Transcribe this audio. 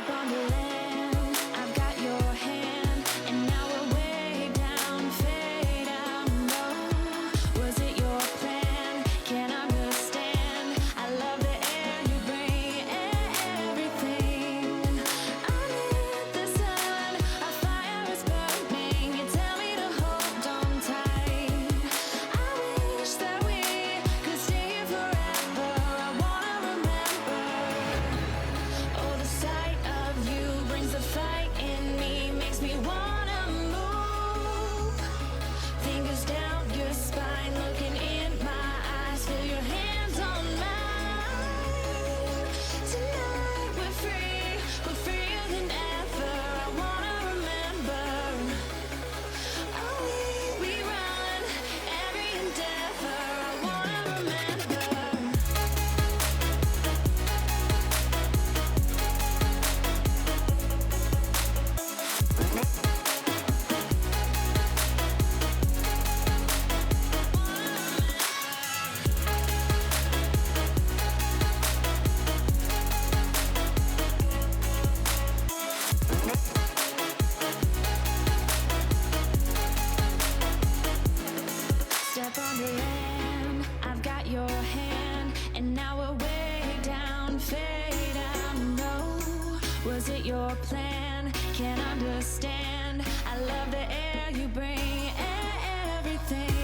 Step on the land, I've got your hand, and now we're way down, fade out low. Was it your plan? Can't understand. I love the air you bring, everything. Underneath the sun, our fire is burning. You tell me to hold on tight. I wish that we could stay here forever. I wanna remember. Oh, the sight of you brings the fight in me, makes me wanna move. Fingers down your spine, looking in my eyes, feel your hands on mine. Tonight we're free, we're freer than ever. I wanna remember. Oh, we run every endeavor. I wanna remember. Step on the land, I've got your hand, and now we're way down, fade out low. Was it your plan? Can't understand. I love the air you bring, everything.